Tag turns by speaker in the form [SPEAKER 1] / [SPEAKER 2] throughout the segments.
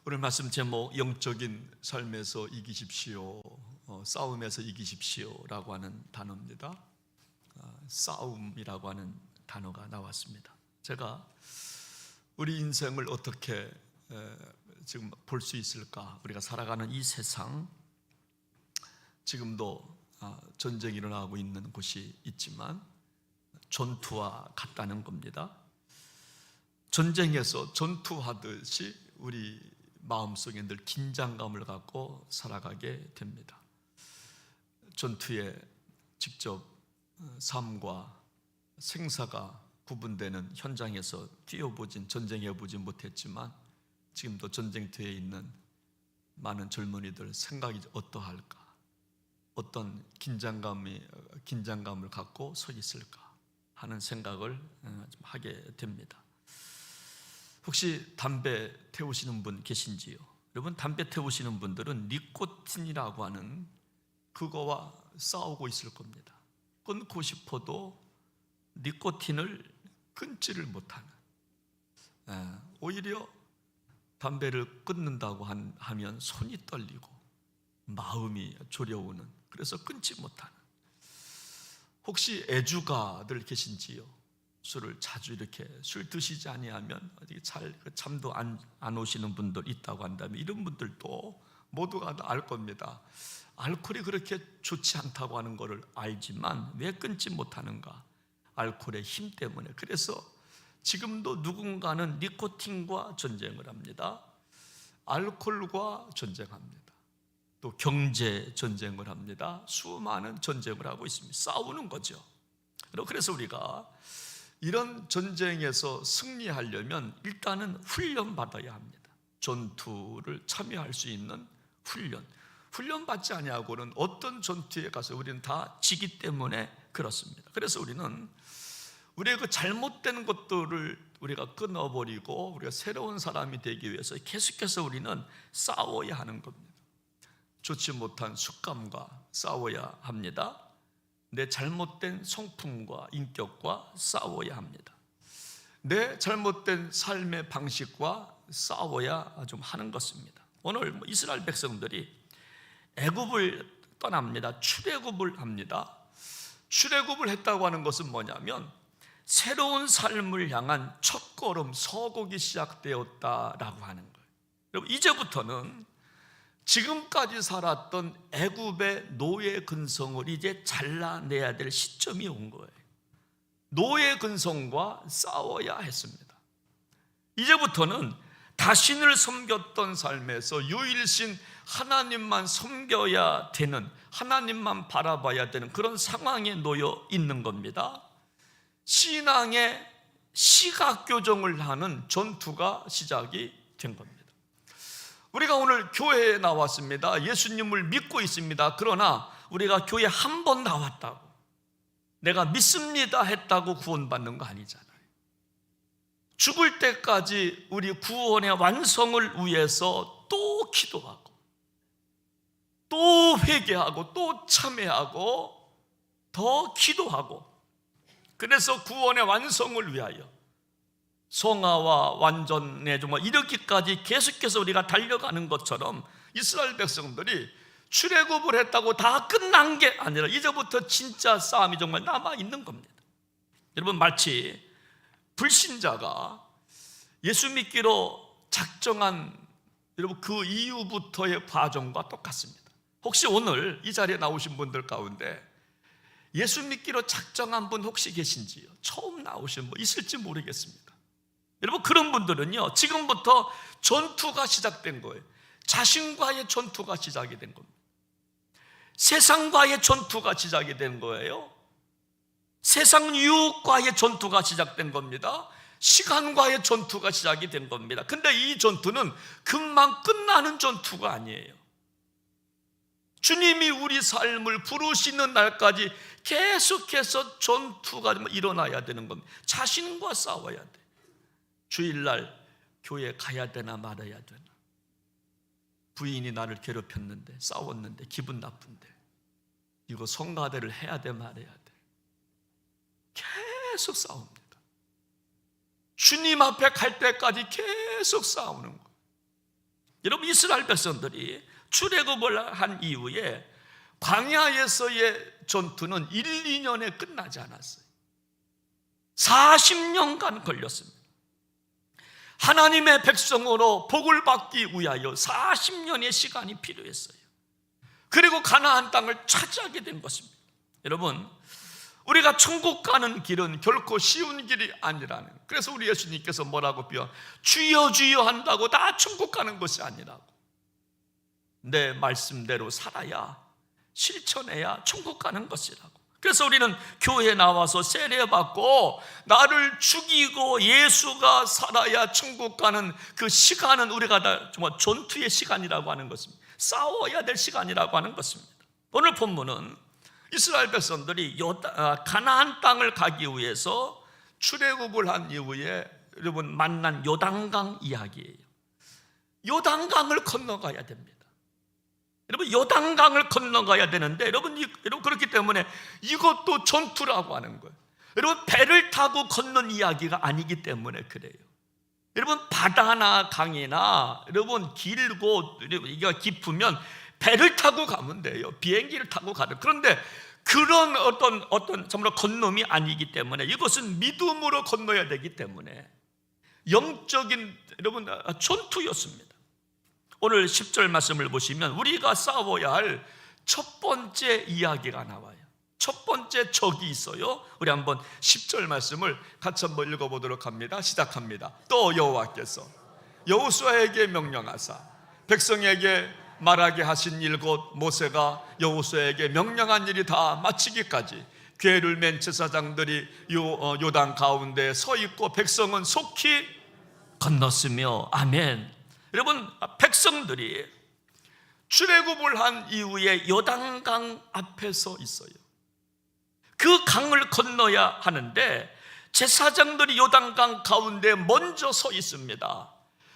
[SPEAKER 1] 오늘 말씀 제목 영적인 삶에서 이기십시오, 싸움에서 이기십시오 라고 하는 단어입니다. 싸움이라고 하는 단어가 나왔습니다. 제가 우리 인생을 어떻게 지금 볼 수 있을까? 우리가 살아가는 이 세상, 지금도 전쟁이 일어나고 있는 곳이 있지만 전투와 같다는 겁니다. 전쟁에서 전투하듯이 우리 마음속에 늘 긴장감을 갖고 살아가게 됩니다. 전투에 직접 삶과 생사가 구분되는 현장에서 전쟁해보진 못했지만 지금도 전쟁터에 있는 많은 젊은이들 생각이 어떠할까? 어떤 긴장감을 갖고 서 있을까 하는 생각을 좀 하게 됩니다. 혹시 담배 태우시는 분 계신지요? 여러분, 담배 태우시는 분들은 니코틴이라고 하는 그거와 싸우고 있을 겁니다. 끊고 싶어도 니코틴을 끊지를 못하는, 오히려 담배를 끊는다고 하면 손이 떨리고 마음이 졸여오는, 그래서 끊지 못하는. 혹시 애주가들 계신지요? 술을 자주 이렇게 술 드시지 아니하면 잘 잠도 안 오시는 분들 있다고 한다면 이런 분들도 모두가 다 알 겁니다. 알코올이 그렇게 좋지 않다고 하는 것을 알지만 왜 끊지 못하는가? 알코올의 힘 때문에. 그래서 지금도 누군가는 니코틴과 전쟁을 합니다. 알코올과 전쟁합니다. 또 경제 전쟁을 합니다. 수많은 전쟁을 하고 있습니다. 싸우는 거죠. 그래서 우리가 이런 전쟁에서 승리하려면 일단은 훈련받아야 합니다. 전투를 참여할 수 있는 훈련 받지 아니하고는 어떤 전투에 가서 우리는 다 지기 때문에 그렇습니다. 그래서 우리는 우리의 그 잘못된 것들을 우리가 끊어버리고 우리가 새로운 사람이 되기 위해서 계속해서 우리는 싸워야 하는 겁니다. 좋지 못한 습관과 싸워야 합니다. 내 잘못된 성품과 인격과 싸워야 합니다. 내 잘못된 삶의 방식과 싸워야 좀 하는 것입니다. 오늘 이스라엘 백성들이 애굽을 떠납니다. 출애굽을 합니다. 출애굽을 했다고 하는 것은 뭐냐면 새로운 삶을 향한 첫걸음, 서곡이 시작되었다라고 하는 거예요. 여러분, 이제부터는 지금까지 살았던 애굽의 노예 근성을 이제 잘라내야 될 시점이 온 거예요. 노예 근성과 싸워야 했습니다. 이제부터는 자신을 섬겼던 삶에서 유일신 하나님만 섬겨야 되는, 하나님만 바라봐야 되는 그런 상황에 놓여 있는 겁니다. 신앙의 시각교정을 하는 전투가 시작이 된 겁니다. 우리가 오늘 교회에 나왔습니다. 예수님을 믿고 있습니다. 그러나 우리가 교회 한 번 나왔다고, 내가 믿습니다 했다고 구원받는 거 아니잖아요. 죽을 때까지 우리 구원의 완성을 위해서 또 기도하고 또 회개하고 또 참회하고 더 기도하고, 그래서 구원의 완성을 위하여 성화와 완전에 정말 이렇게까지 계속해서 우리가 달려가는 것처럼 이스라엘 백성들이 출애굽을 했다고 다 끝난 게 아니라 이제부터 진짜 싸움이 정말 남아있는 겁니다. 여러분, 마치 불신자가 예수 믿기로 작정한 여러분 그 이후부터의 과정과 똑같습니다. 혹시 오늘 이 자리에 나오신 분들 가운데 예수 믿기로 작정한 분 혹시 계신지요? 처음 나오신 분 있을지 모르겠습니다. 여러분, 그런 분들은요, 지금부터 전투가 시작된 거예요. 자신과의 전투가 시작이 된 겁니다. 세상과의 전투가 시작이 된 거예요. 세상 유혹과의 전투가 시작된 겁니다. 시간과의 전투가 시작이 된 겁니다. 근데 이 전투는 금방 끝나는 전투가 아니에요. 주님이 우리 삶을 부르시는 날까지 계속해서 전투가 일어나야 되는 겁니다. 자신과 싸워야 돼. 주일날 교회 가야 되나 말아야 되나, 부인이 나를 괴롭혔는데, 싸웠는데, 기분 나쁜데 이거 성가대를 해야 돼 말아야 돼. 계속 싸웁니다. 주님 앞에 갈 때까지 계속 싸우는 거예요. 여러분, 이스라엘 백성들이 출애굽을 한 이후에 광야에서의 전투는 1, 2년에 끝나지 않았어요. 40년간 걸렸습니다. 하나님의 백성으로 복을 받기 위하여 40년의 시간이 필요했어요. 그리고 가나안 땅을 차지하게 된 것입니다. 여러분, 우리가 천국 가는 길은 결코 쉬운 길이 아니라는, 그래서 우리 예수님께서 뭐라고 비유? 주여 주여 한다고 다 천국 가는 것이 아니라고. 내 말씀대로 살아야, 실천해야 천국 가는 것이라고. 그래서 우리는 교회에 나와서 세례받고 나를 죽이고 예수가 살아야 천국 가는 그 시간은 우리가 다 정말 전투의 시간이라고 하는 것입니다. 싸워야 될 시간이라고 하는 것입니다. 오늘 본문은 이스라엘 백성들이 가나안 땅을 가기 위해서 출애굽을 한 이후에 여러분 만난 요단강 이야기예요. 요단강을 건너가야 됩니다. 여러분, 요단강을 건너가야 되는데 여러분 그렇기 때문에 이것도 전투라고 하는 거예요. 여러분, 배를 타고 걷는 이야기가 아니기 때문에 그래요. 여러분, 바다나 강이나 여러분 길고 이게 깊으면 배를 타고 가면 돼요. 비행기를 타고 가는. 그런데 그런 어떤 정말 건nom이 아니기 때문에 이것은 믿음으로 건너야 되기 때문에 영적인 여러분 전투였습니다. 오늘 10절 말씀을 보시면 우리가 싸워야 할 첫 번째 이야기가 나와요. 첫 번째 적이 있어요. 우리 한번 10절 말씀을 같이 한번 읽어보도록 합니다. 시작합니다. 또 여호와께서 여호수아에게 명령하사 백성에게 말하게 하신 일 곧 모세가 여호수아에게 명령한 일이 다 마치기까지 궤를 맨 제사장들이 요단 가운데 서 있고 백성은 속히 건넜으며. 아멘. 여러분, 백성들이 출애굽을 한 이후에 요단강 앞에 서 있어요. 그 강을 건너야 하는데 제사장들이 요단강 가운데 먼저 서 있습니다.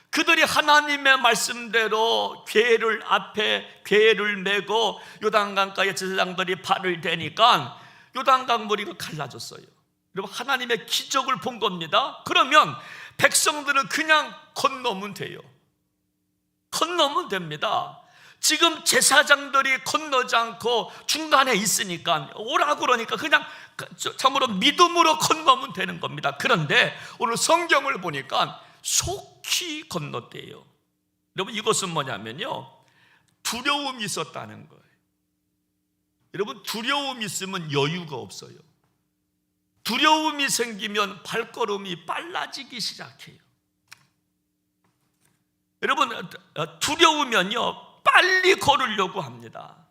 [SPEAKER 1] 그들이 하나님의 말씀대로 궤를 메고 요단강가에 제사장들이 발을 대니까 요단강 머리가 갈라졌어요. 여러분, 하나님의 기적을 본 겁니다. 그러면 백성들은 그냥 건너면 돼요. 건너면 됩니다. 지금 제사장들이 건너지 않고 중간에 있으니까 오라고 그러니까 그냥 참으로 믿음으로 건너면 되는 겁니다. 그런데 오늘 성경을 보니까 속히 건넜대요. 여러분, 이것은 뭐냐면요, 두려움이 있었다는 거예요. 여러분, 두려움이 있으면 여유가 없어요. 두려움이 생기면 발걸음이 빨라지기 시작해요. 여러분, 두려우면요 빨리 걸으려고 합니다.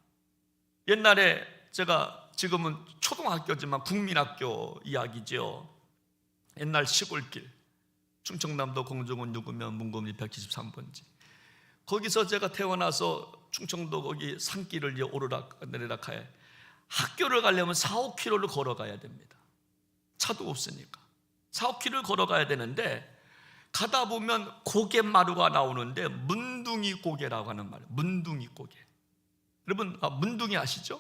[SPEAKER 1] 옛날에 제가 지금은 초등학교지만 국민학교 이야기죠. 옛날 시골길 충청남도 공정원 6구면 문금리 173번지 거기서 제가 태어나서 충청도 거기 산길을 오르락 내리락 하여 학교를 가려면 4, 5km를 걸어가야 됩니다. 차도 없으니까 4, 5km를 걸어가야 되는데 가다 보면 고갯마루가 나오는데 문둥이 고개라고 하는 말, 문둥이 고개. 여러분, 문둥이 아시죠?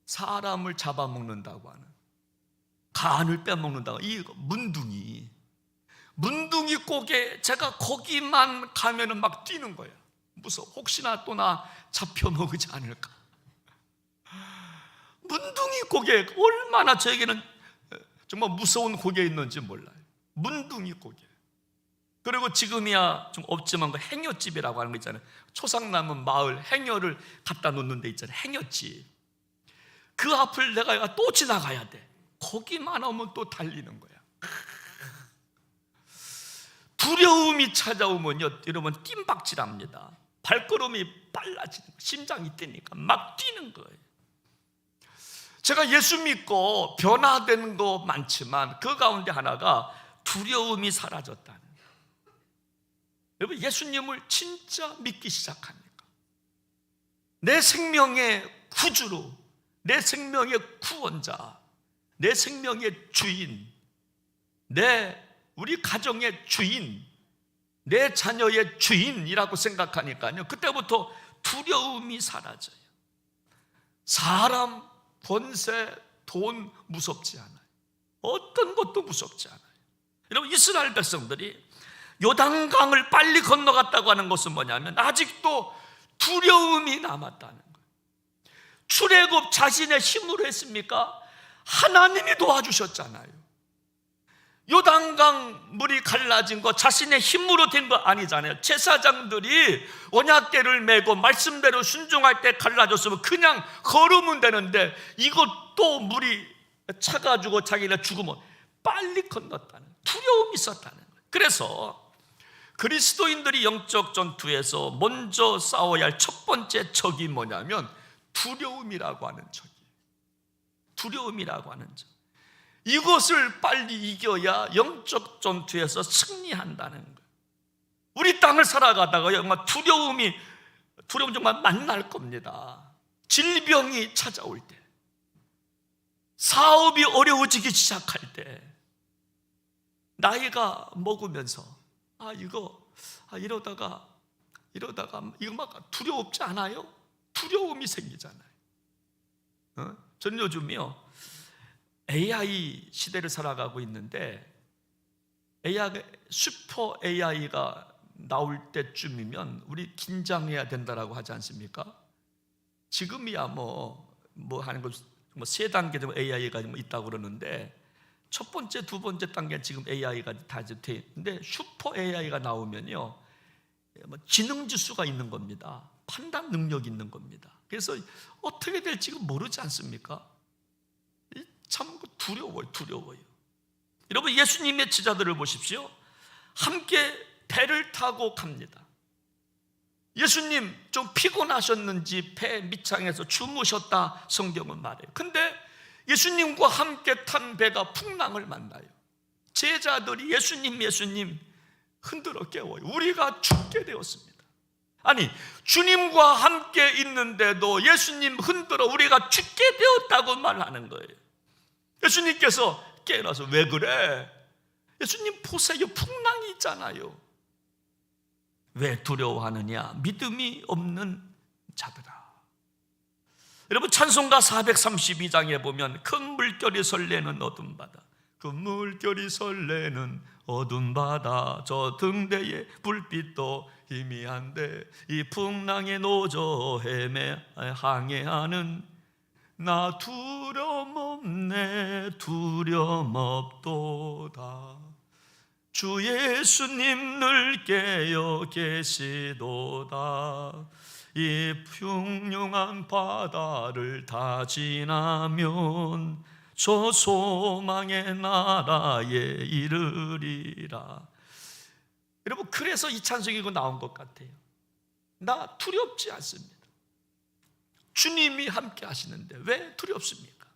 [SPEAKER 1] 사람을 잡아먹는다고 하는, 간을 빼먹는다고. 이 문둥이 고개, 제가 거기만 가면은 막 뛰는 거예요. 무서워. 혹시나 또 나 잡혀먹지 않을까. 문둥이 고개, 얼마나 저에게는 정말 무서운 고개 있는지 몰라요. 문둥이 고개. 그리고 지금이야 좀 없지만 그 행여집이라고 하는 거 있잖아요. 초상남은 마을 행여를 갖다 놓는 데 있잖아요. 행여집. 그 앞을 내가 또 지나가야 돼. 거기만 오면 또 달리는 거야. 두려움이 찾아오면요 여러분 뜀박질합니다. 발걸음이 빨라지는 거예요. 심장이 뛰니까 막 뛰는 거예요. 제가 예수 믿고 변화된 거 많지만 그 가운데 하나가 두려움이 사라졌다는 거예요. 여러분, 예수님을 진짜 믿기 시작하니까 내 생명의 구주로, 내 생명의 구원자, 내 생명의 주인, 우리 가정의 주인, 내 자녀의 주인이라고 생각하니까요 그때부터 두려움이 사라져요. 사람, 권세, 돈 무섭지 않아요. 어떤 것도 무섭지 않아요. 여러분, 이스라엘 백성들이 요단강을 빨리 건너갔다고 하는 것은 뭐냐면 아직도 두려움이 남았다는 거예요. 출애굽 자신의 힘으로 했습니까? 하나님이 도와주셨잖아요. 요단강 물이 갈라진 거 자신의 힘으로 된 거 아니잖아요. 제사장들이 언약궤를 메고 말씀대로 순종할 때 갈라졌으면 그냥 걸으면 되는데 이것도 물이 차가지고 자기가 죽으면 빨리 건넜다는, 두려움이 있었다는 거예요. 그래서 그리스도인들이 영적 전투에서 먼저 싸워야 할 첫 번째 적이 뭐냐면 두려움이라고 하는 적이에요. 두려움이라고 하는 적. 이것을 빨리 이겨야 영적 전투에서 승리한다는 거예요. 우리 땅을 살아가다가 정말 두려움 정말 만날 겁니다. 질병이 찾아올 때, 사업이 어려워지기 시작할 때, 나이가 먹으면서 이러다가 이거 막 두려웠지 않아요? 두려움이 생기잖아요. 전 요즘이요 AI 시대를 살아가고 있는데 슈퍼 AI가 나올 때쯤이면 우리 긴장해야 된다라고 하지 않습니까? 지금이야 뭐 하는 거 뭐 세 단계 정도 AI가 있다고 그러는데 첫 번째, 두 번째 단계는 지금 AI가 다 돼 있는데 슈퍼 AI가 나오면요 지능 지수가 있는 겁니다. 판단 능력이 있는 겁니다. 그래서 어떻게 될지 모르지 않습니까? 참 두려워요. 여러분, 예수님의 제자들을 보십시오. 함께 배를 타고 갑니다. 예수님 좀 피곤하셨는지 배 밑창에서 주무셨다 성경은 말해요. 근데 예수님과 함께 탄 배가 풍랑을 만나요. 제자들이 예수님 흔들어 깨워요. 우리가 죽게 되었습니다. 아니, 주님과 함께 있는데도 예수님 흔들어 우리가 죽게 되었다고 말하는 거예요. 예수님께서 깨어나서 왜 그래? 예수님 보세요, 풍랑이 있잖아요. 왜 두려워하느냐? 믿음이 없는 자들아. 여러분, 찬송가 432장에 보면 큰 물결이 설레는 어둠 바다, 그 물결이 설레는 어둠 바다, 저 등대의 불빛도 희미한데 이 풍랑에 노저 항해하는 나 두려움 없네, 두려움 없도다. 주 예수님 늘 깨어 계시도다. 이 흉흉한 바다를 다 지나면 저 소망의 나라에 이르리라. 여러분, 그래서 이 찬송이 나온 것 같아요. 나 두렵지 않습니다. 주님이 함께 하시는데 왜 두렵습니까?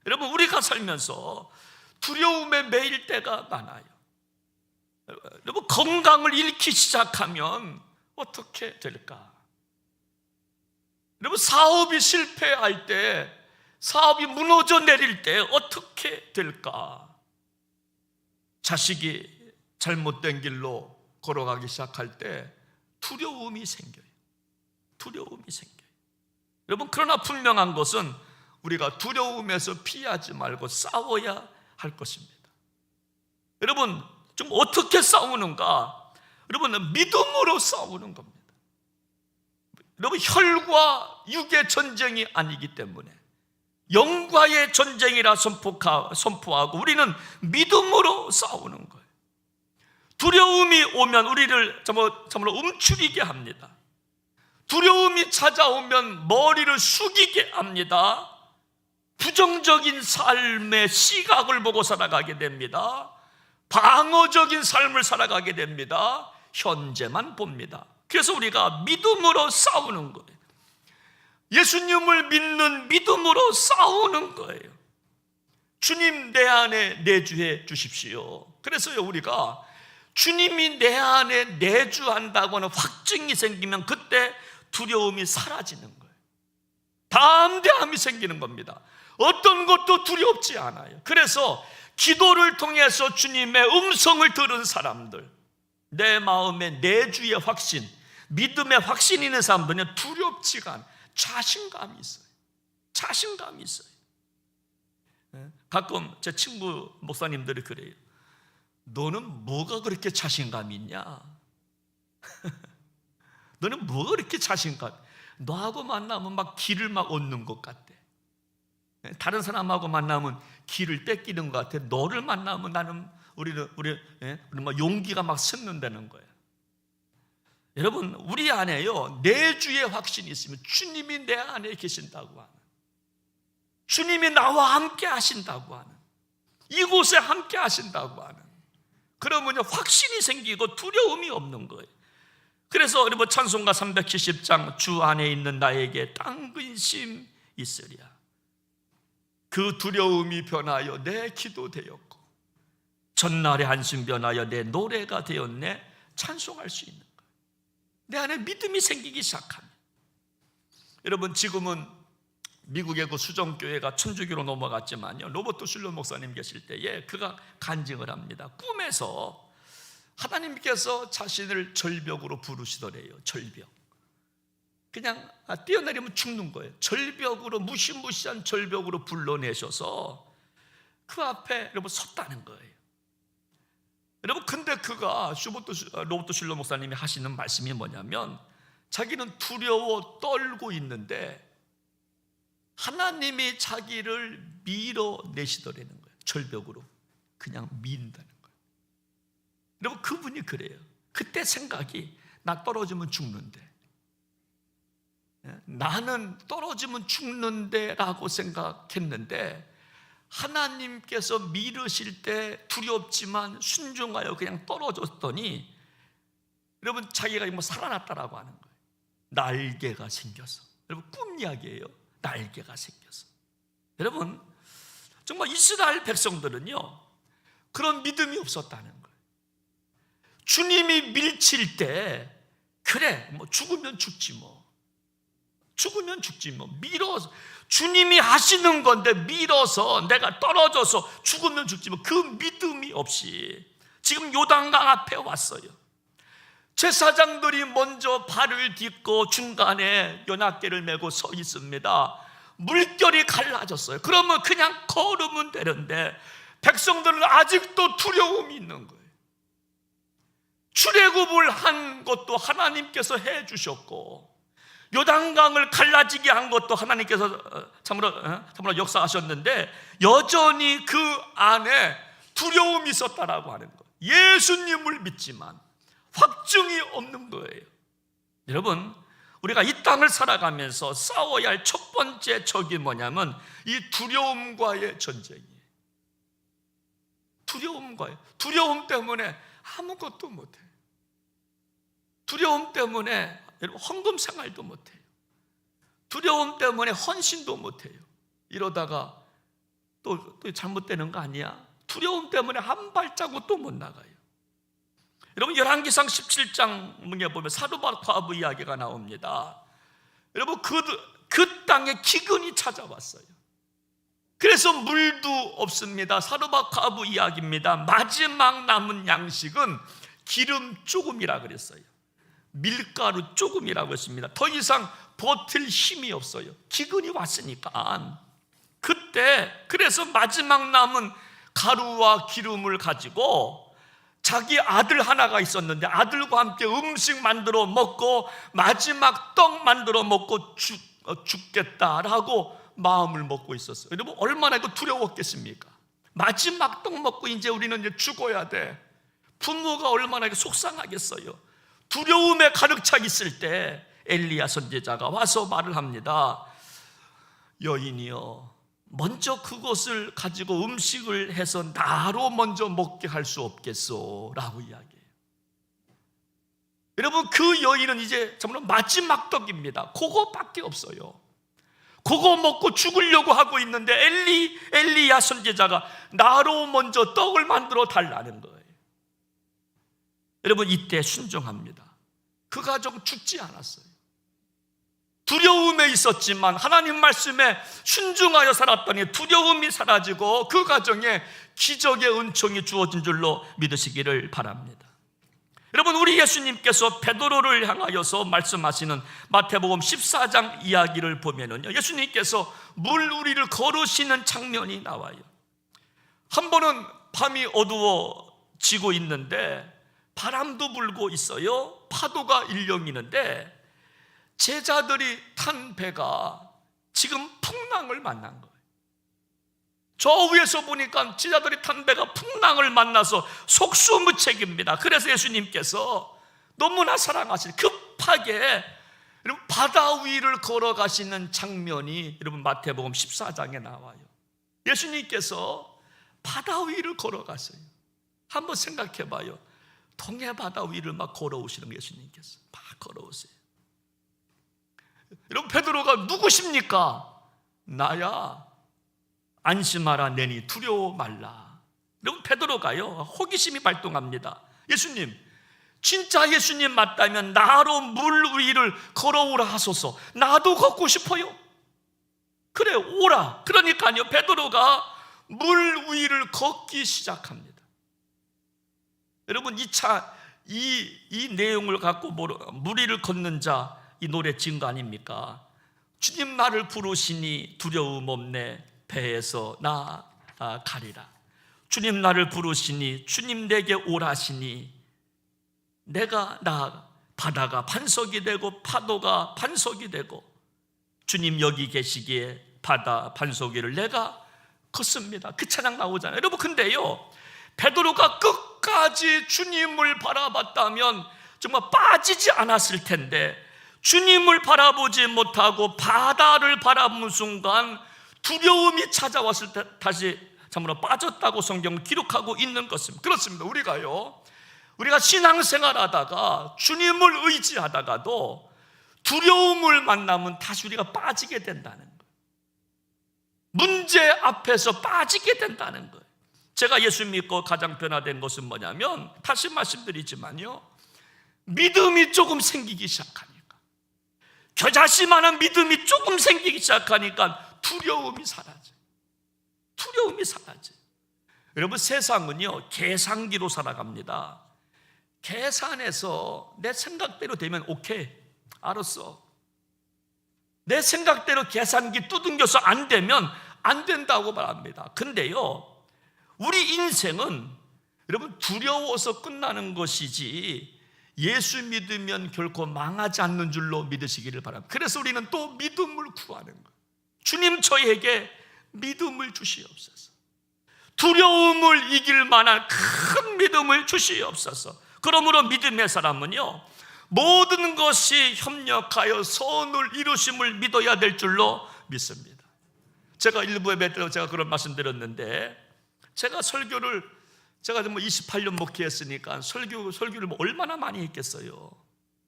[SPEAKER 1] 여러분, 우리가 살면서 두려움에 매일 때가 많아요. 여러분, 건강을 잃기 시작하면 어떻게 될까? 여러분, 사업이 실패할 때, 사업이 무너져 내릴 때 어떻게 될까? 자식이 잘못된 길로 걸어가기 시작할 때 두려움이 생겨요. 여러분, 그러나 분명한 것은 우리가 두려움에서 피하지 말고 싸워야 할 것입니다. 여러분, 좀 어떻게 싸우는가? 여러분은 믿음으로 싸우는 겁니다. 여러분, 혈과 육의 전쟁이 아니기 때문에 영과의 전쟁이라 선포하고 우리는 믿음으로 싸우는 거예요. 두려움이 오면 우리를 정말로 움츠리게 합니다. 두려움이 찾아오면 머리를 숙이게 합니다. 부정적인 삶의 시각을 보고 살아가게 됩니다. 방어적인 삶을 살아가게 됩니다. 현재만 봅니다. 그래서 우리가 믿음으로 싸우는 거예요. 예수님을 믿는 믿음으로 싸우는 거예요. 주님 내 안에 내주해 주십시오. 그래서요, 우리가 주님이 내 안에 내주한다고 하는 확증이 생기면 그때 두려움이 사라지는 거예요. 담대함이 생기는 겁니다. 어떤 것도 두렵지 않아요. 그래서 기도를 통해서 주님의 음성을 들은 사람들, 내 마음에 내주의 확신, 믿음의 확신이 있는 사람들은 두렵지가 않아요. 자신감이 있어요. 가끔 제 친구 목사님들이 그래요. 너는 뭐가 그렇게 자신감이 있냐? 너는 뭐가 그렇게 자신감? 너하고 만나면 막 기를 막 얻는 것 같대. 다른 사람하고 만나면 기를 뺏기는 것 같아. 너를 만나면 나는 우리 막 용기가 막 솟는다는 거야. 여러분, 우리 안에요, 내주의 확신이 있으면 주님이 내 안에 계신다고 하는, 주님이 나와 함께 하신다고 하는, 이곳에 함께 하신다고 하는, 그러면 확신이 생기고 두려움이 없는 거예요. 그래서 여러분, 찬송가 370장 주 안에 있는 나에게 땅 근심 있으랴. 그 두려움이 변하여 내 기도 되었고 전날의 한숨 변하여 내 노래가 되었네. 찬송할 수 있는 거예요. 내 안에 믿음이 생기기 시작하면. 여러분, 지금은 미국의 그 수정교회가 천주교로 넘어갔지만요, 로버트 슐러 목사님 계실 때에 그가 간증을 합니다. 꿈에서 하나님께서 자신을 절벽으로 부르시더래요. 절벽. 그냥 뛰어내리면 죽는 거예요. 절벽으로, 무시무시한 절벽으로 불러내셔서 그 앞에 여러분 섰다는 거예요. 여러분, 근데 그가 로버트 슐러 목사님이 하시는 말씀이 뭐냐면, 자기는 두려워 떨고 있는데 하나님이 자기를 밀어내시더라는 거예요. 절벽으로 그냥 민다는 거예요. 여러분, 그분이 그래요. 그때 생각이, 나 떨어지면 죽는데, 나는 떨어지면 죽는데 라고 생각했는데 하나님께서 밀으실 때 두렵지만 순종하여 그냥 떨어졌더니 여러분, 자기가 뭐 살아났다라고 하는 거예요. 날개가 생겨서. 여러분, 꿈 이야기예요. 날개가 생겨서. 여러분, 정말 이스라엘 백성들은요, 그런 믿음이 없었다는 거예요. 주님이 밀칠 때, 그래, 뭐 죽으면 죽지 뭐, 죽으면 죽지 뭐, 밀어서 주님이 하시는 건데 밀어서 내가 떨어져서 죽으면 죽지 뭐, 그 믿음이 없이 지금 요단강 앞에 왔어요. 제사장들이 먼저 발을 딛고 중간에 연합계를 메고 서 있습니다. 물결이 갈라졌어요. 그러면 그냥 걸으면 되는데 백성들은 아직도 두려움이 있는 거예요. 출애굽을 한 것도 하나님께서 해 주셨고, 요단강을 갈라지게 한 것도 하나님께서 참으로 역사하셨는데 여전히 그 안에 두려움이 있었다라고 하는 거예요. 예수님을 믿지만 확증이 없는 거예요. 여러분, 우리가 이 땅을 살아가면서 싸워야 할 첫 번째 적이 뭐냐면 이 두려움과의 전쟁이에요. 두려움 때문에 아무것도 못해요. 두려움 때문에 헌금 생활도 못해요. 두려움 때문에 헌신도 못해요. 이러다가 또 잘못되는 거 아니야? 두려움 때문에 한 발자국도 못 나가요. 여러분, 열왕기상 17장에 보면 사르밧 과부 이야기가 나옵니다. 여러분, 그 땅에 기근이 찾아왔어요. 그래서 물도 없습니다. 사르밧 과부 이야기입니다. 마지막 남은 양식은 기름 조금이라 그랬어요. 밀가루 조금이라고 했습니다. 더 이상 버틸 힘이 없어요. 기근이 왔으니까. 그때 그래서 마지막 남은 가루와 기름을 가지고 자기 아들 하나가 있었는데 아들과 함께 음식 만들어 먹고 마지막 떡 만들어 먹고 죽겠다라고 마음을 먹고 있었어요. 여러분, 얼마나 이거 두려웠겠습니까? 마지막 떡 먹고 이제 우리는 이제 죽어야 돼. 부모가 얼마나 속상하겠어요. 두려움에 가득 차 있을 때 엘리야 선지자가 와서 말을 합니다. 여인이여, 먼저 그것을 가지고 음식을 해서 나로 먼저 먹게 할 수 없겠소? 라고 이야기해요. 여러분, 그 여인은 이제 정말 마지막 떡입니다. 그거밖에 없어요. 그거 먹고 죽으려고 하고 있는데 엘리야 선지자가 나로 먼저 떡을 만들어 달라는 거예요. 여러분, 이때 순종합니다. 그 가족은 죽지 않았어요. 두려움에 있었지만 하나님 말씀에 순종하여 살았더니 두려움이 사라지고 그 가정에 기적의 은총이 주어진 줄로 믿으시기를 바랍니다. 여러분, 우리 예수님께서 베드로를 향하여서 말씀하시는 마태복음 14장 이야기를 보면은요, 예수님께서 물우리를 걸으시는 장면이 나와요. 한 번은 밤이 어두워 지고 있는데 바람도 불고 있어요. 파도가 일렁이는데 제자들이 탄 배가 지금 풍랑을 만난 거예요. 저 위에서 보니까 제자들이 탄 배가 풍랑을 만나서 속수무책입니다. 그래서 예수님께서 너무나 사랑하시는 급하게 여러분 바다 위를 걸어가시는 장면이 여러분 마태복음 14장에 나와요. 예수님께서 바다 위를 걸어가세요. 한번 생각해 봐요. 동해 바다 위를 막 걸어오시는 예수님께서 막 걸어오세요. 여러분 베드로가 누구십니까? 나야. 안심하라 내니 두려워 말라. 여러분 베드로가요 호기심이 발동합니다. 예수님, 진짜 예수님 맞다면 나로 물 위를 걸어오라 하소서. 나도 걷고 싶어요. 그래 오라. 그러니까요 베드로가 물 위를 걷기 시작합니다. 여러분 이 내용을 갖고 물 위를 걷는 자, 이 노래 지은 거 아닙니까? 주님 나를 부르시니 두려움 없네 배에서 나 가리라. 주님 나를 부르시니 주님 내게 오라시니 내가 바다가 반석이 되고 파도가 반석이 되고 주님 여기 계시기에 바다 반석 위를 내가 걷습니다. 그 찬양 나오잖아요. 여러분 근데요 베드로가 끝까지 주님을 바라봤다면 정말 빠지지 않았을 텐데 주님을 바라보지 못하고 바다를 바라보는 순간 두려움이 찾아왔을 때 다시 참으로 빠졌다고 성경은 기록하고 있는 것입니다. 그렇습니다. 우리가 신앙생활 하다가 주님을 의지하다가도 두려움을 만나면 다시 우리가 빠지게 된다는 거예요. 문제 앞에서 빠지게 된다는 거예요. 제가 예수 믿고 가장 변화된 것은 뭐냐면 다시 말씀드리지만요 믿음이 조금 생기기 시작하니까, 겨자씨만한 믿음이 조금 생기기 시작하니까 두려움이 사라져요. 두려움이 사라져요. 여러분 세상은요 계산기로 살아갑니다. 계산해서 내 생각대로 되면 오케이, 알았어. 내 생각대로 계산기 두둥겨서 안 되면 안 된다고 말합니다. 근데요 우리 인생은 여러분 두려워서 끝나는 것이지 예수 믿으면 결코 망하지 않는 줄로 믿으시기를 바랍니다. 그래서 우리는 또 믿음을 구하는 거예요. 주님 저에게 믿음을 주시옵소서. 두려움을 이길 만한 큰 믿음을 주시옵소서. 그러므로 믿음의 사람은요 모든 것이 협력하여 선을 이루심을 믿어야 될 줄로 믿습니다. 제가 일부에 몇 때 제가 그런 말씀 드렸는데, 제가 제가 28년 목회했으니까 설교를 얼마나 많이 했겠어요.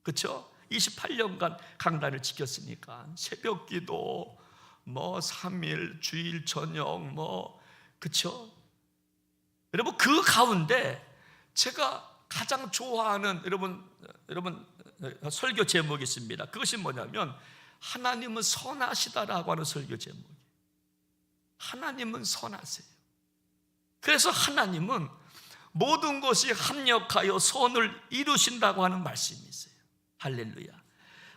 [SPEAKER 1] 그렇죠? 28년간 강단을 지켰으니까 새벽 기도 3일 주일 저녁 그렇죠? 여러분 그 가운데 제가 가장 좋아하는 여러분 설교 제목이 있습니다. 그것이 뭐냐면 하나님은 선하시다라고 하는 설교 제목이에요. 하나님은 선하세요. 그래서 하나님은 모든 것이 합력하여 선을 이루신다고 하는 말씀이 있어요. 할렐루야.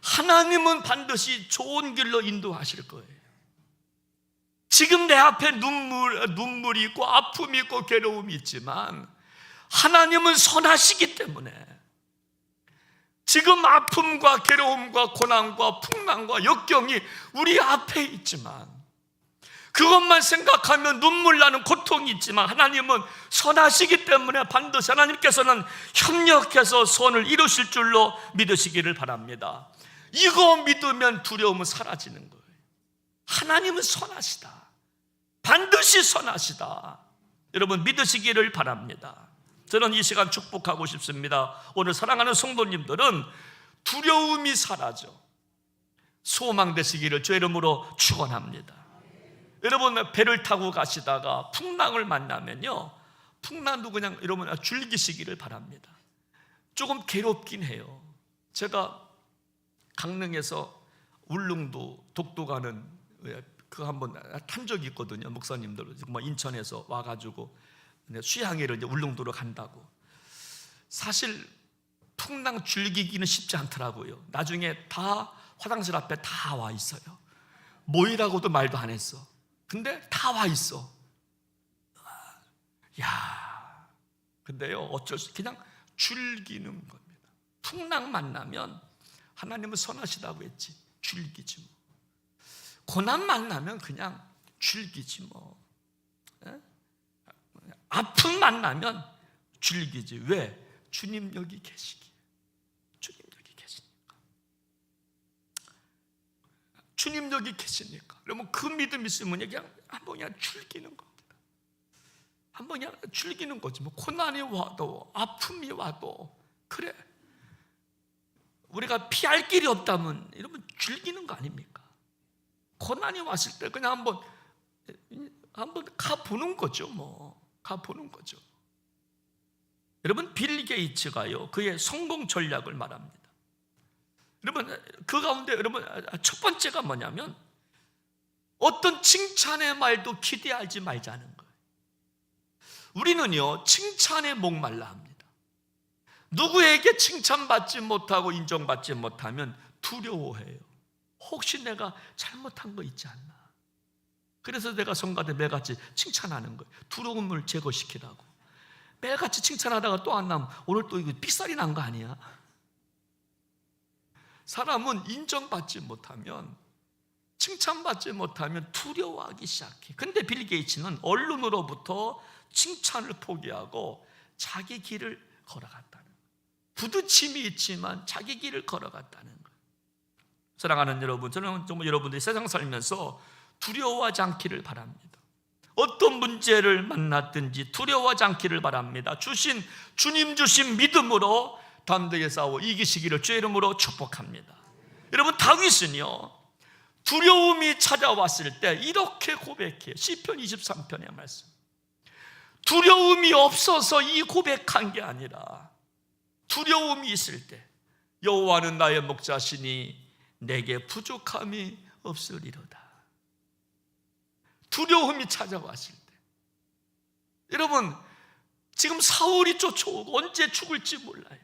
[SPEAKER 1] 하나님은 반드시 좋은 길로 인도하실 거예요. 지금 내 앞에 눈물이 있고 아픔이 있고 괴로움이 있지만 하나님은 선하시기 때문에 지금 아픔과 괴로움과 고난과 풍랑과 역경이 우리 앞에 있지만, 그것만 생각하면 눈물 나는 고통이 있지만 하나님은 선하시기 때문에 반드시 하나님께서는 협력해서 선을 이루실 줄로 믿으시기를 바랍니다. 이거 믿으면 두려움은 사라지는 거예요. 하나님은 선하시다. 반드시 선하시다. 여러분 믿으시기를 바랍니다. 저는 이 시간 축복하고 싶습니다. 오늘 사랑하는 성도님들은 두려움이 사라져 소망되시기를 주의 이름으로 축원합니다. 여러분 배를 타고 가시다가 풍랑을 만나면요, 풍랑도 그냥 여러분 즐기시기를 바랍니다. 조금 괴롭긴 해요. 제가 강릉에서 울릉도 독도 가는 그 한번 탄 적이 있거든요. 목사님들 인천에서 와가지고 수양회를 이제 울릉도로 간다고. 사실 풍랑 즐기기는 쉽지 않더라고요. 나중에 다 화장실 앞에 다 와 있어요. 모이라고도 말도 안 했어. 근데 다 와 있어. 야, 근데요, 어쩔 수 그냥 즐기는 겁니다. 풍랑 만나면 하나님은 선하시다고 했지, 즐기지 뭐. 고난 만나면 그냥 즐기지 뭐. 아픔 만나면 즐기지. 왜? 주님 여기 계시기에. 주님 여기 계시니까. 주님 여기 계시니까. 그러면 그 믿음 있으면 그냥 한번 그냥 즐기는 겁니다. 한번 그냥 즐기는 거지. 뭐 고난이 와도 아픔이 와도 그래. 우리가 피할 길이 없다면 이러면 즐기는 거 아닙니까? 고난이 왔을 때 그냥 한번 가보는 거죠. 뭐 가보는 거죠. 여러분, 빌 게이츠가요, 그의 성공 전략을 말합니다. 여러분, 그 가운데 여러분 첫 번째가 뭐냐면 어떤 칭찬의 말도 기대하지 말자는 거예요. 우리는요, 칭찬에 목말라 합니다. 누구에게 칭찬받지 못하고 인정받지 못하면 두려워해요. 혹시 내가 잘못한 거 있지 않나? 그래서 내가 성가대 매같이 칭찬하는 거예요. 두려움을 제거시키라고. 매같이 칭찬하다가 또 안 나면 오늘 또 이거 삑살이 난 거 아니야? 사람은 인정받지 못하면, 칭찬받지 못하면 두려워하기 시작해. 근데 빌 게이츠는 언론으로부터 칭찬을 포기하고 자기 길을 걸어갔다는 거예요. 부딪힘이 있지만 자기 길을 걸어갔다는 거예요. 사랑하는 여러분, 저는 정말 여러분들이 세상 살면서 두려워하지 않기를 바랍니다. 어떤 문제를 만났든지 두려워하지 않기를 바랍니다. 주님 주신 믿음으로 담대하게 싸워 이기시기를 주의 이름으로 축복합니다. 여러분, 다윗은요, 두려움이 찾아왔을 때 이렇게 고백해요. 시편 23편의 말씀. 두려움이 없어서 이 고백한 게 아니라 두려움이 있을 때 여호와는 나의 목자시니 내게 부족함이 없으리로다. 두려움이 찾아왔을 때, 여러분, 지금 사울이 쫓아오고 언제 죽을지 몰라요.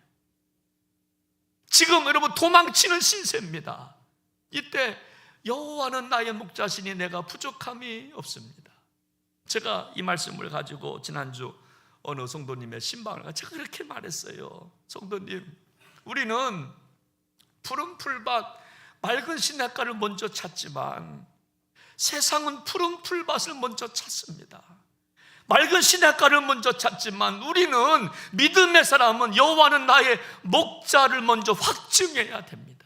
[SPEAKER 1] 지금 여러분 도망치는 신세입니다. 이때 여호와는 나의 목자시니 내가 부족함이 없습니다. 제가 이 말씀을 가지고 지난주 어느 성도님의 신방을 가지고 제가 그렇게 말했어요. 성도님, 우리는 푸른 풀밭, 맑은 시냇가를 먼저 찾지만 세상은 푸른 풀밭을 먼저 찾습니다. 맑은 시냇가를 먼저 찾지만 우리는, 믿음의 사람은 여호와는 나의 목자를 먼저 확증해야 됩니다.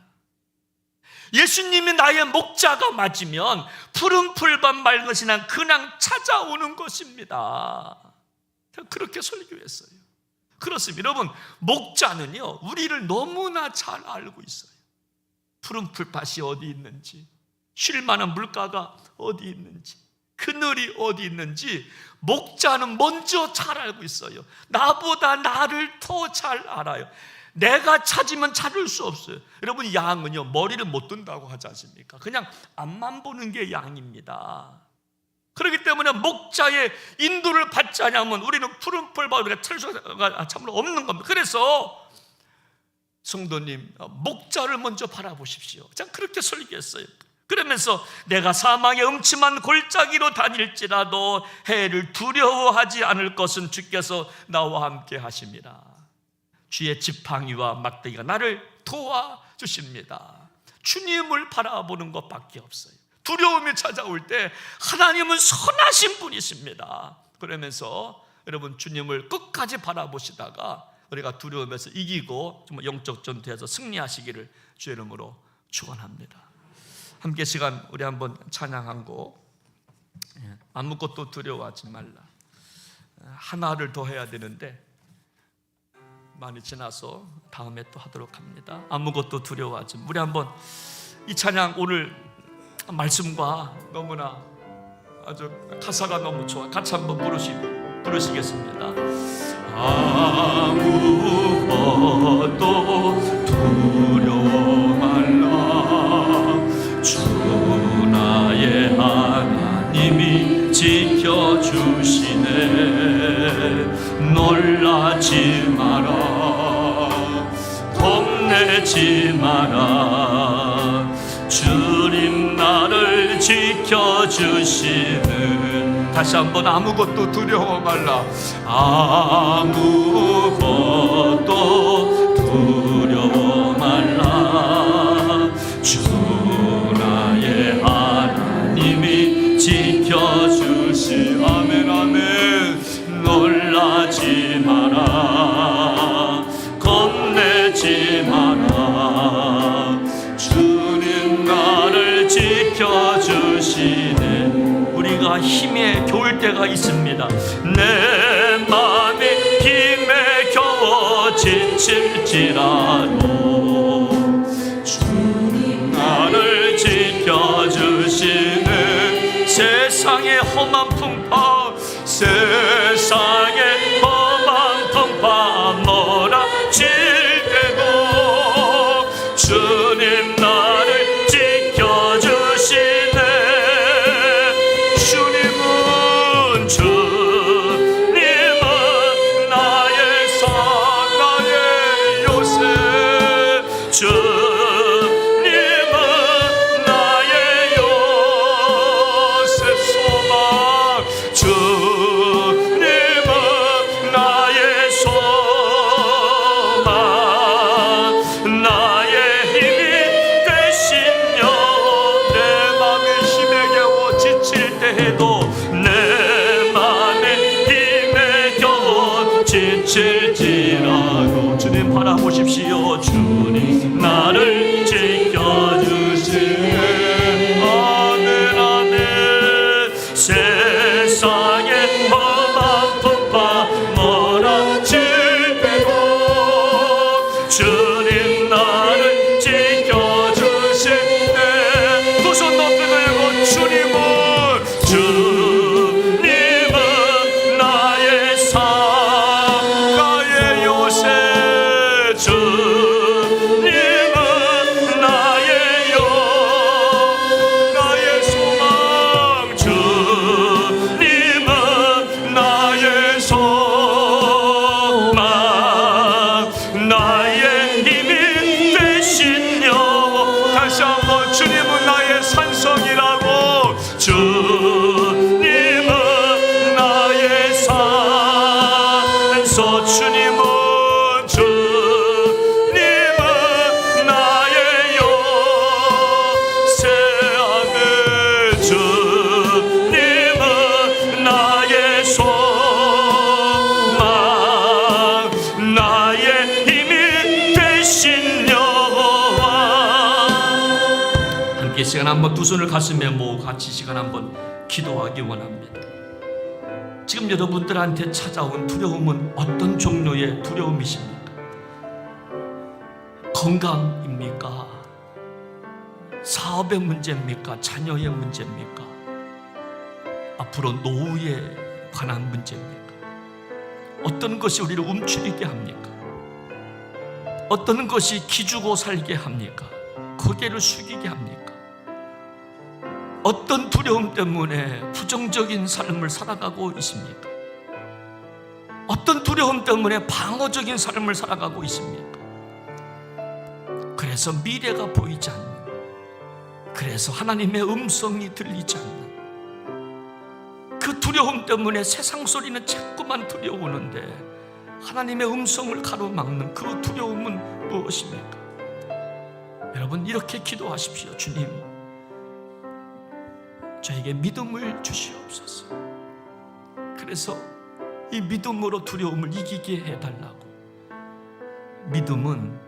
[SPEAKER 1] 예수님이 나의 목자가 맞으면 푸른 풀밭, 맑은 시냇가 그냥 찾아오는 것입니다. 제가 그렇게 설교했어요. 그렇습니다. 여러분, 목자는요, 우리를 너무나 잘 알고 있어요. 푸른 풀밭이 어디 있는지, 쉴 만한 물가가 어디 있는지, 그늘이 어디 있는지 목자는 먼저 잘 알고 있어요. 나보다 나를 더 잘 알아요. 내가 찾으면 찾을 수 없어요. 여러분, 양은요, 머리를 못 든다고 하지 않습니까? 그냥 앞만 보는 게 양입니다. 그렇기 때문에 목자의 인도를 받지 않으면 우리는 푸른 풀밭, 우리가 찾을 수가 참으로 없는 겁니다. 그래서 성도님, 목자를 먼저 바라보십시오. 제가 그렇게 설교했어요. 그러면서 내가 사망의 음침한 골짜기로 다닐지라도 해를 두려워하지 않을 것은 주께서 나와 함께 하심이라. 주의 지팡이와 막대기가 나를 도와주십니다. 주님을 바라보는 것밖에 없어요. 두려움이 찾아올 때 하나님은 선하신 분이십니다. 그러면서 여러분, 주님을 끝까지 바라보시다가 우리가 두려움에서 이기고 정말 영적 전투에서 승리하시기를 주의 이름으로 축원합니다. 함께 시간 우리 한번 찬양한 곡, 아무것도 두려워하지 말라. 하나를 더 해야 되는데 많이 지나서 다음에 또 하도록 합니다. 아무것도 두려워하지 말라. 우리 한번 이 찬양, 오늘 말씀과 너무나 아주 가사가 너무 좋아. 같이 한번 부르시겠습니다. 아무것도 두려워 말라. 주 나의 하나님이 지켜주시네. 놀라지 마라, 겁내지 마라. 주님 나를 지켜주시는 다시 한번 아무것도 두려워 말라. 아무것도 두려워 말라. 주 나의 하나님이 지켜주시. 아멘 아멘. 놀라지 마라, 겁내지 마라. 주님 나를 지켜주시네. 우리가 힘에 겨울 때가 있습니다. 내 맘이 힘에 겨워 지칠지라도 주님 나를 지켜주시네. 세상의 험한 풍파, 세상의 험한 풍파 몰아칠 때도 주님 나를 지켜주시네. 주님은 나의 산, 나의 요새. 주님은 나의 요새 소망. 주님은 나의 소망, 나의 힘이 되신 여호와. 내 맘이 힘에 겨워 지칠 때에도, 내 맘이 힘에 겨워 지칠지라도 주님 바라보십시오. 주님 나를 지켜주시네. 아멘 아멘. 세상의 험한 풍파 몰아칠 때도 주님 나를 지켜주시네. 두 손 높이 들고 주님은 나의 산, 나의 요새. 주님은 나의 나의 소망. 주님은 나의 소망, 나의 힘이 되신 여호와. 다시 한번 주님은 나의 산성이라고. 주님은 나의 산소. 주님은 나의 요새. 아멘. 주님은 나의 소망, 나의 힘이 되신 여호와. 함께 시간 한번 두 손을 가슴에 모으고 같이 시간 한번 기도하기 원합니다. 지금 여러분들한테 찾아온 두려움은 어떤 종류의 두려움이십니까? 건강입니까? 사업의 문제입니까? 자녀의 문제입니까? 앞으로 노후에 관한 문제입니까? 어떤 것이 우리를 움츠리게 합니까? 어떤 것이 기죽어 살게 합니까? 고개를 숙이게 합니까? 어떤 두려움 때문에 부정적인 삶을 살아가고 있습니까? 어떤 두려움 때문에 방어적인 삶을 살아가고 있습니까? 그래서 미래가 보이지 않는, 그래서 하나님의 음성이 들리지 않는 그 두려움 때문에 세상 소리는 자꾸만 들려오는데 하나님의 음성을 가로막는 그 두려움은 무엇입니까? 여러분, 이렇게 기도하십시오. 주님, 저에게 믿음을 주시옵소서. 그래서 이 믿음으로 두려움을 이기게 해달라고. 믿음은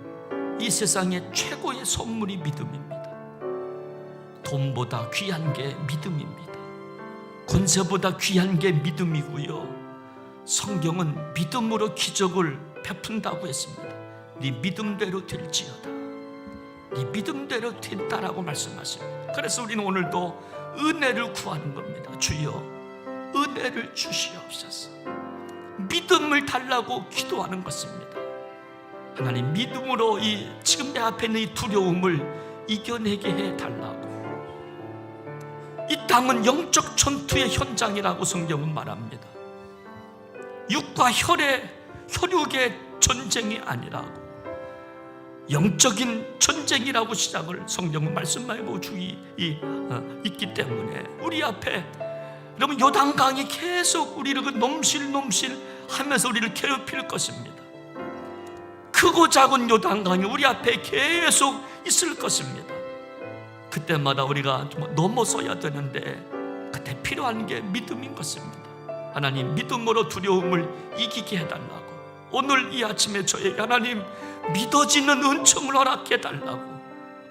[SPEAKER 1] 이 세상의 최고의 선물이 믿음입니다. 돈보다 귀한 게 믿음입니다. 권세보다 귀한 게 믿음이고요. 성경은 믿음으로 기적을 베푼다고 했습니다. 네 믿음대로 될지어다. 네 믿음대로 된다라고 말씀하십니다. 그래서 우리는 오늘도 은혜를 구하는 겁니다. 주여, 은혜를 주시옵소서. 믿음을 달라고 기도하는 것입니다. 하나님, 믿음으로 이 지금 내 앞에 있는 이 두려움을 이겨내게 해달라고. 이 땅은 영적 전투의 현장이라고 성경은 말합니다. 육과 혈육의 전쟁이 아니라고, 영적인 전쟁이라고 시작을 성경은 말씀하고 있기 때문에 우리 앞에 여러분, 요단강이 계속 우리를 그 넘실넘실 하면서 우리를 괴롭힐 것입니다. 크고 작은 요단강이 우리 앞에 계속 있을 것입니다. 그때마다 우리가 좀 넘어서야 되는데, 그때 필요한 게 믿음인 것입니다. 하나님, 믿음으로 두려움을 이기게 해달라고, 오늘 이 아침에 저에게 하나님 믿어지는 은총을 허락해 달라고,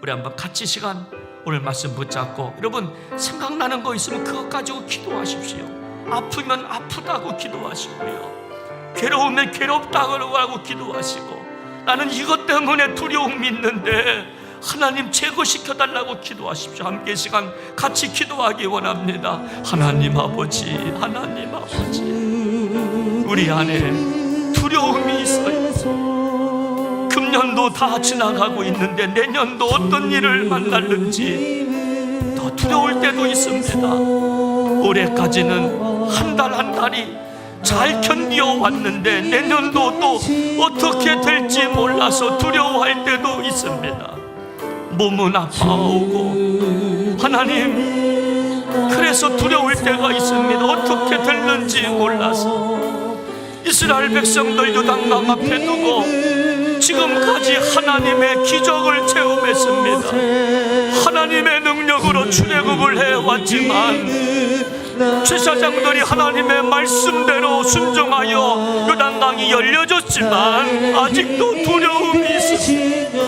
[SPEAKER 1] 우리 한번 같이 시간 오늘 말씀 붙잡고, 여러분 생각나는 거 있으면 그것 가지고 기도하십시오. 아프면 아프다고 기도하시고요, 괴로우면 괴롭다고 하고 기도하시고, 나는 이것 때문에 두려움이 있는데 하나님 제거시켜달라고 기도하십시오. 함께 시간 같이 기도하기 원합니다. 하나님 아버지, 하나님 아버지, 우리 안에 두려움이 있어요. 금년도 다 지나가고 있는데 내년도 어떤 일을 만날는지 더 두려울 때도 있습니다. 올해까지는 한 달 한 달이 잘 견디어 왔는데 내년도 또 어떻게 될지 몰라서 두려워할 때도 있습니다. 몸은 아파오고 하나님, 그래서 두려울 때가 있습니다. 어떻게 될는지 몰라서. 이스라엘 백성들 요단강 앞에 두고 지금까지 하나님의 기적을 체험했습니다. 하나님의 능력으로 출애굽을 해왔지만 제사장들이 하나님의 말씀대로 순종하여 요단강이 열려졌지만 아직도 두려움이 있습니다.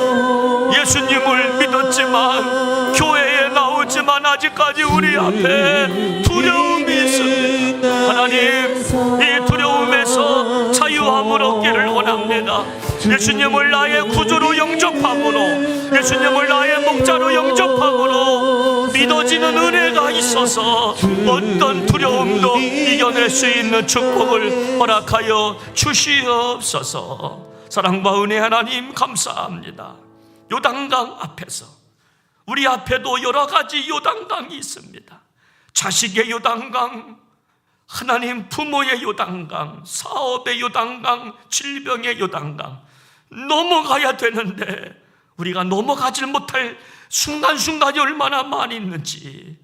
[SPEAKER 1] 예수님을 믿었지만, 교회에 나오지만 아직까지 우리 앞에 두려움이 있습니다. 하나님, 이 두려움에서 자유함을 얻기를 원합니다. 예수님을 나의 구주로 영접함으로, 예수님을 나의 목자로 영접함으로 믿어지는 은혜가 있어서 어떤 두려움도 이겨낼 수 있는 축복을 허락하여 주시옵소서. 사랑과 은혜 하나님 감사합니다. 요단강 앞에서, 우리 앞에도 여러 가지 요단강이 있습니다. 자식의 요단강, 하나님 부모의 요단강, 사업의 요단강, 질병의 요단강, 넘어가야 되는데 우리가 넘어가질 못할 순간순간이 얼마나 많이 있는지,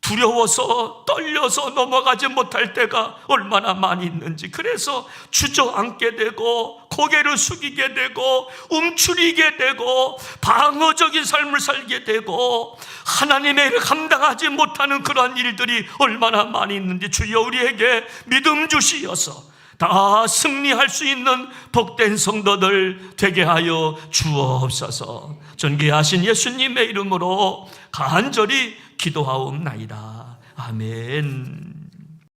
[SPEAKER 1] 두려워서 떨려서 넘어가지 못할 때가 얼마나 많이 있는지, 그래서 주저앉게 되고 고개를 숙이게 되고 움츠리게 되고 방어적인 삶을 살게 되고 하나님의 일을 감당하지 못하는 그러한 일들이 얼마나 많이 있는지, 주여 우리에게 믿음 주시어서 다 승리할 수 있는 복된 성도들 되게 하여 주옵소서. 존귀하신 예수님의 이름으로 간절히 기도하옵나이다. 아멘.